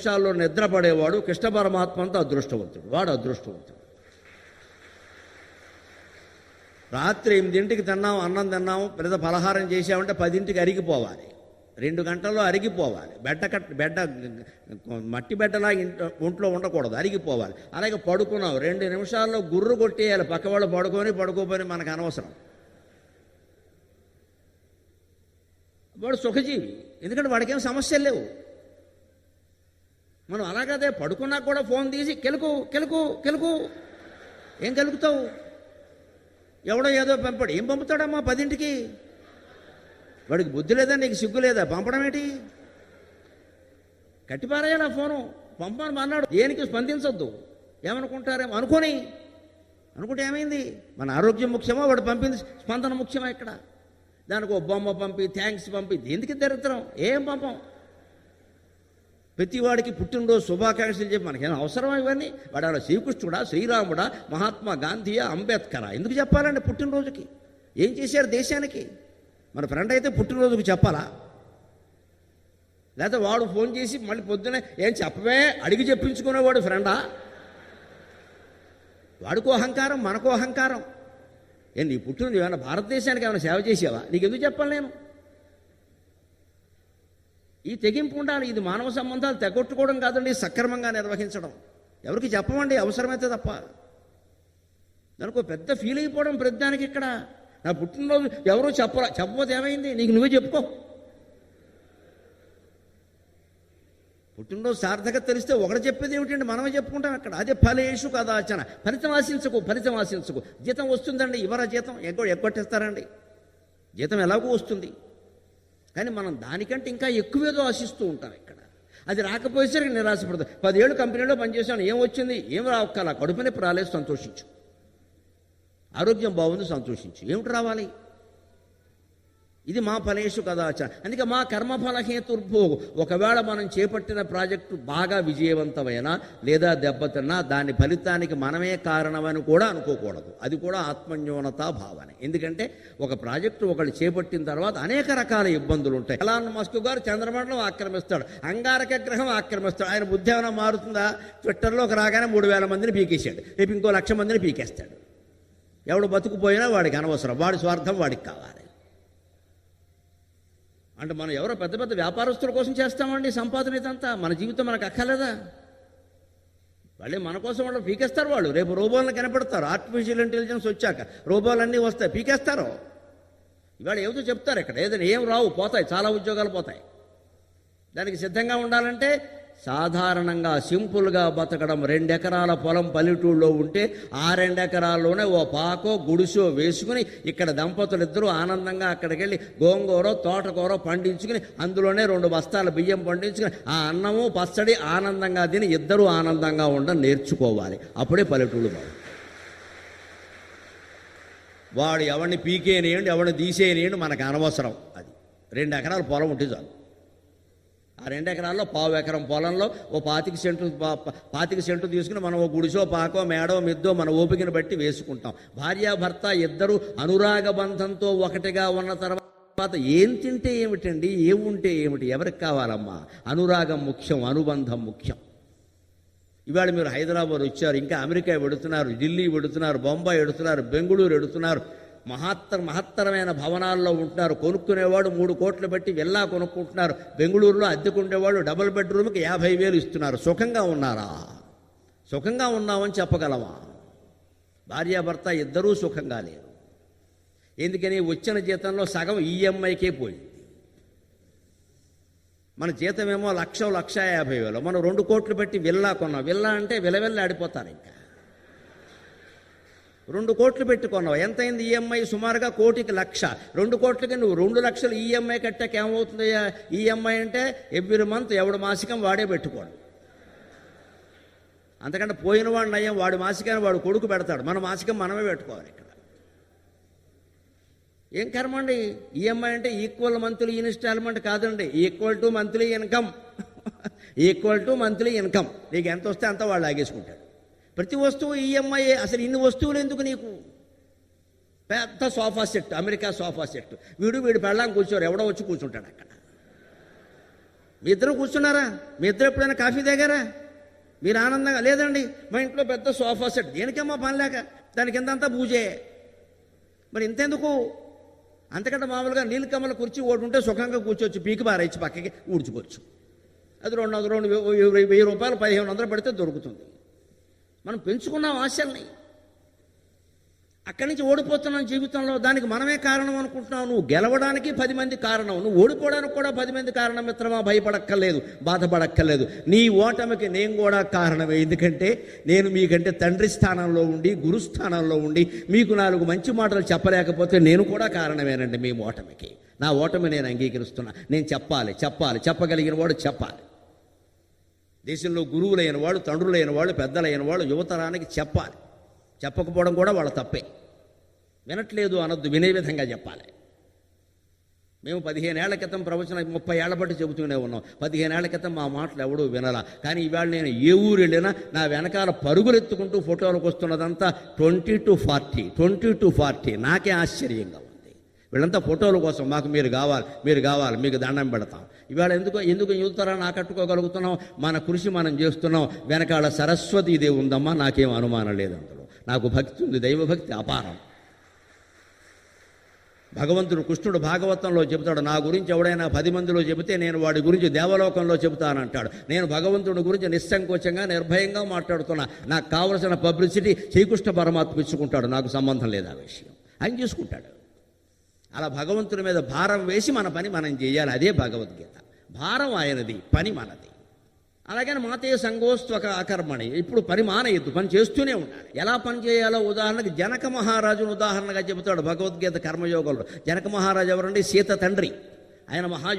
నిమిషాల్లో నిద్రపడేవాడు కృష్ణ పరమాత్మంతో అదృష్టవంతుడు. వాడు అదృష్టవంతుడు. రాత్రి 8ంటికి తిన్నాం, అన్నం తిన్నాము, పెద్ద పలహారం చేసామంటే 10ంటికి అరిగిపోవాలి. 2 గంటల్లో అరిగిపోవాలి. బెడ్డ మట్టి బెడ్డలా ఒంట్లో ఉండకూడదు, అరిగిపోవాలి. అలాగే పడుకున్నాం, 2 నిమిషాల్లో గుర్రు కొట్టేయాలి. పక్కవాళ్ళు పడుకోపోయి మనకు అనవసరం. వాడు సుఖజీవి, ఎందుకంటే వాడికేం సమస్యలు లేవు. మనం అలాగదే పడుకున్నా కూడా ఫోన్ తీసి కెలుకు ఏం కలుగుతావు? ఎవడో ఏదో పంపాడు, ఏం పంపుతాడమ్మా 10ంటికి? వాడికి బుద్ధి లేదా, నీకు సిగ్గు లేదా? పంపడం ఏంటి? కట్టిపారేయాలి ఆ ఫోను. పంపని అన్నాడు, దేనికి స్పందించొద్దు. ఏమనుకుంటారేమో అనుకుంటే ఏమైంది? మన ఆరోగ్యం ముఖ్యమా, వాడు పంపింది స్పందన ముఖ్యమా? ఇక్కడ దానికి ఓ బొమ్మ పంపి థ్యాంక్స్ పంపి ఎందుకు దరిద్రం? ఏం పంపం. ప్రతివాడికి పుట్టినరోజు శుభాకాంక్షలు చెప్పి మనకేం అవసరమా ఇవన్నీ? వాడు శ్రీకృష్ణుడా, శ్రీరాముడా, మహాత్మా గాంధీయా, అంబేద్కరా? ఎందుకు చెప్పాలండి పుట్టినరోజుకి? ఏం చేశారు దేశానికి? మన ఫ్రెండ్ అయితే పుట్టినరోజుకి చెప్పాలా? లేకపోతే వాడు ఫోన్ చేసి మళ్ళీ పొద్దునే ఏం చెప్పవే అడిగి చెప్పించుకునేవాడు ఫ్రెండా? వాడికో అహంకారం, మనకో అహంకారం. నీ పుట్టినరోజు ఏమైనా భారతదేశానికి ఏమైనా సేవ చేసావా? నీకు ఎందుకు చెప్పాలి నేను? ఈ తెగింపు ఉండాలి. ఇది మానవ సంబంధాలు తెగొట్టుకోవడం కాదండి, సక్రమంగా నిర్వహించడం. ఎవరికి చెప్పమండి అవసరమైతే తప్ప. దానికో పెద్ద ఫీల్ అయిపోవడం ప్రతిదానికి. ఇక్కడ నా పుట్టినరోజు ఎవరూ చెప్పకపోతే ఏమైంది? నీకు నువ్వే చెప్పుకో. పుట్టినరోజు సార్థకత తెలిస్తే ఒకటి చెప్పేది ఏమిటండి, మనమే చెప్పుకుంటాం అక్కడ. అదే ఫలేషు కదాచన, ఫలితం ఆశించకు. జీతం వస్తుందండి, ఇవరా జీతం ఎగ్గొట్టేస్తారండి. జీతం ఎలాగో వస్తుంది, కానీ మనం దానికంటే ఇంకా ఎక్కువేదో ఆశిస్తూ ఉంటాం ఇక్కడ. అది రాకపోయేసరికి నిరాశపడతాం. 10 ఏళ్ళు కంపెనీలో పనిచేసాను, ఏం వచ్చింది? ఏం రావక్కల, కడుపు నొప్పి రాలేదు, సంతోషించు. ఆరోగ్యం బాగుంది, సంతోషించు. ఏమిటి రావాలి? ఇది మా ఫలేషు కదాచ. అందుకే మా కర్మఫల హేతుర్భోగు. ఒకవేళ మనం చేపట్టిన ప్రాజెక్టు బాగా విజయవంతమైనా లేదా దెబ్బతిన్నా దాని ఫలితానికి మనమే కారణమని కూడా అనుకోకూడదు. అది కూడా ఆత్మన్యూనతా భావన. ఎందుకంటే ఒక ప్రాజెక్టు ఒకళ్ళు చేపట్టిన తర్వాత అనేక రకాల ఇబ్బందులు ఉంటాయి. ఎలాన్ మస్క్ గారు చంద్రమండలం ఆక్రమిస్తాడు, అంగారక గ్రహం ఆక్రమిస్తాడు. ఆయన బుద్ధి ఏమైనా మారుతుందా? ట్విట్టర్లోకి రాగానే 3000 మందిని పీకేశాడు, రేపు ఇంకో 1,00,000 మందిని పీకేస్తాడు. ఎవడు బతుకుపోయినా వాడికి అనవసరం, వాడి స్వార్థం వాడికి కావాలి. అంటే మనం ఎవరో పెద్ద పెద్ద వ్యాపారస్తుల కోసం చేస్తామండి సంపాదన. ఇదంతా మన జీవితం మనకు అక్కర్లేదా? వాళ్ళే మన కోసం వాళ్ళు పీకేస్తారు. వాళ్ళు రేపు రోబోలను కనపడతారు. ఆర్టిఫిషియల్ ఇంటెలిజెన్స్ వచ్చాక రోబోలన్నీ వస్తాయి, పీకేస్తారు. ఇవాళ ఏదో చెప్తారు ఇక్కడ, ఏదైనా ఏం రావు, పోతాయి, చాలా ఉద్యోగాలు పోతాయి. దానికి సిద్ధంగా ఉండాలంటే సాధారణంగా సింపుల్గా బతకడం. 2 ఎకరాల పొలం పల్లెటూళ్ళలో ఉంటే ఆ 2 ఎకరాల్లోనే ఓ పాకో గుడిసో వేసుకుని ఇక్కడ దంపతులు ఇద్దరూ ఆనందంగా అక్కడికి వెళ్ళి గోంగూర తోటకూర పండించుకుని అందులోనే 2 బస్తాల బియ్యం పండించుకుని ఆ అన్నము పచ్చడి ఆనందంగా తిని ఇద్దరూ ఆనందంగా ఉండడం నేర్చుకోవాలి. అప్పుడే పల్లెటూళ్ళు బాగు. వాడు ఎవరిని పీకేనేయండి, ఎవరిని తీసేయనేయండి, మనకు అనవసరం. అది 2 ఎకరాల పొలం ఉంటే చాలు. ఆ 2 ఎకరాల్లో 1/4 ఎకరం పొలంలో ఓ 25 సెంటు తీసుకుని మనం ఓ గుడిసో పాకో మేడో మిద్దో మన ఓపికను బట్టి వేసుకుంటాం. భార్యాభర్త ఇద్దరు అనురాగ బంధంతో ఒకటిగా ఉన్న తర్వాత ఏం తింటే ఏమిటండి, ఏముంటే ఏమిటి, ఎవరికి కావాలమ్మా? అనురాగం ముఖ్యం, అనుబంధం ముఖ్యం. ఇవాళ మీరు హైదరాబాద్ వచ్చారు, ఇంకా అమెరికా వెడుతున్నారు, ఢిల్లీ వెడుతున్నారు, బొంబాయి వెడుతున్నారు, బెంగళూరు వెడుతున్నారు. మహత్తరమైన భవనాల్లో ఉంటున్నారు. కొనుక్కునేవాడు 3 కోట్లు పెట్టి విల్లా కొనుక్కుంటున్నారు. బెంగళూరులో అద్దెకుండేవాడు డబుల్ బెడ్రూమ్కి 50,000 ఇస్తున్నారు. సుఖంగా ఉన్నారా? సుఖంగా ఉన్నామని చెప్పగలమా? భార్యాభర్త ఇద్దరూ సుఖంగా లేరు. ఎందుకని? వచ్చిన జీతంలో సగం ఈఎంఐకే పోయింది. మన జీతమేమో 1,50,000 మనం 2 కోట్లు పెట్టి విల్లా కొన్నాం. విల్లా అంటే విలవెల్లి ఆడిపోతారు. ఇంకా 2 కోట్లు పెట్టుకున్నావు, ఎంతైంది ఈఎంఐ? సుమారుగా 1,00,00,000. 2 కోట్లకి నువ్వు 2 లక్షలు ఈఎంఐ కట్టాక ఏమవుతుంది? ఈఎంఐ అంటే ఎవ్రీ మంత్ ఎవడు మాసికం వాడే పెట్టుకోడు. అంతకంటే పోయిన వాడు నయం, వాడి మాసికాన్ని వాడు కొడుకు పెడతాడు, మన మాసికం మనమే పెట్టుకోవాలి. ఇక్కడ ఏం కర్మండి? ఈఎంఐ అంటే ఈక్వల్ మంత్లీ ఇన్స్టాల్మెంట్ కాదండి, ఈక్వల్ టు మంత్లీ ఇన్కమ్. నీకు ఎంత వస్తే అంత వాడు లాగేసుకుంటాడు. ప్రతి వస్తువు ఈఎంఐ. అసలు ఇన్ని వస్తువులు ఎందుకు నీకు? పెద్ద sofa set, America sofa set, వీడు పెళ్ళాం కూర్చోరు, ఎవడో వచ్చి కూర్చుంటాడు అక్కడ. మీ ఇద్దరు కూర్చున్నారా? మీ ఇద్దరు ఎప్పుడైనా కాఫీ తాగారా? మీరు ఆనందంగా లేదండి, మా ఇంట్లో పెద్ద సోఫా సెట్, దేనికమ్మా పని లేక, దాని కింద అంతా పూజే. మరి ఇంతెందుకు? అంతకంటే మామూలుగా నీలకమ్మల కుర్చీ ఓటు ఉంటే సుఖంగా కూర్చోవచ్చు, పీకి బారేచ్చి పక్కకి ఊడ్చుకోవచ్చు. అది 1000 రూపాయలు 1500 పెడితే దొరుకుతుంది. మనం పెంచుకున్నాం ఆశల్ని, అక్కడి నుంచి ఓడిపోతున్నాం జీవితంలో. దానికి మనమే కారణం అనుకుంటున్నావు. నువ్వు గెలవడానికి 10 మంది కారణం, నువ్వు ఓడిపోవడానికి కూడా 10 మంది కారణం. మిత్రమా, భయపడక్కర్లేదు, బాధపడక్కర్లేదు. నీ ఓటమికి నేను కూడా కారణమే. ఎందుకంటే నేను మీకంటే తండ్రి స్థానంలో ఉండి, గురుస్థానంలో ఉండి మీకు 4 మంచి మాటలు చెప్పలేకపోతే నేను కూడా కారణమేనండి మీ ఓటమికి. నా ఓటమి నేను అంగీకరిస్తున్నా. నేను చెప్పగలిగిన వాడు చెప్పాలి. దేశంలో గురువులైన వాళ్ళు, తండ్రులైన వాళ్ళు, పెద్దలైన వాళ్ళు యువతరానికి చెప్పాలి. చెప్పకపోవడం కూడా వాళ్ళ తప్పే. వినట్లేదు అనొద్దు, వినే విధంగా చెప్పాలి. మేము 15 ఏళ్ల క్రితం ప్రవచనం 30 ఏళ్ల బట్టి చెబుతూనే ఉన్నాం. 15 ఏళ్ల క్రితం మా మాటలు ఎవడూ వినలా. కానీ ఇవాళ నేను ఏ ఊరు వెళ్ళినా నా వెనకాల పరుగులెత్తుకుంటూ ఫోటోలకు వస్తున్నదంతా 20 to 40. నాకే ఆశ్చర్యంగా ఉంది. వీళ్ళంతా ఫోటోల కోసం, మాకు మీరు కావాలి, మీకు దండం పెడతాం. ఇవాళ ఎందుకు యువతరాన్ని ఆకట్టుకోగలుగుతున్నాం? మన కృషి మనం చేస్తున్నాం. వెనకాల సరస్వతీదేవి ఉందమ్మా, నాకేం అనుమానం లేదు అందులో. నాకు భక్తి ఉంది, దైవభక్తి అపారం. భగవంతుడు కృష్ణుడు భాగవతంలో చెబుతాడు, నా గురించి ఎవడైనా 10 మందిలో చెబితే నేను వాడి గురించి దేవలోకంలో చెబుతానంటాడు. నేను భగవంతుడి గురించి నిస్సంకోచంగా, నిర్భయంగా మాట్లాడుతున్నా. నాకు కావలసిన పబ్లిసిటీ శ్రీకృష్ణ పరమాత్మ ఇచ్చుకుంటాడు, నాకు సంబంధం లేదు ఆ విషయం, ఆయన చూసుకుంటాడు. అలా భగవంతుడి మీద భారం వేసి మన పని మనం చేయాలి. అదే భగవద్గీత. భారం ఆయనది, పని మనది. అలాగని మాతే సంగోస్త్వక అకర్మణి, ఇప్పుడు పని మానేయద్దు, పని చేస్తూనే ఉండాలి. ఎలా పని చేయాలో ఉదాహరణకి జనక మహారాజును ఉదాహరణగా చెబుతాడు భగవద్గీత కర్మయోగంలో. జనక మహారాజు ఎవరండి? సీత తండ్రి. ఆయన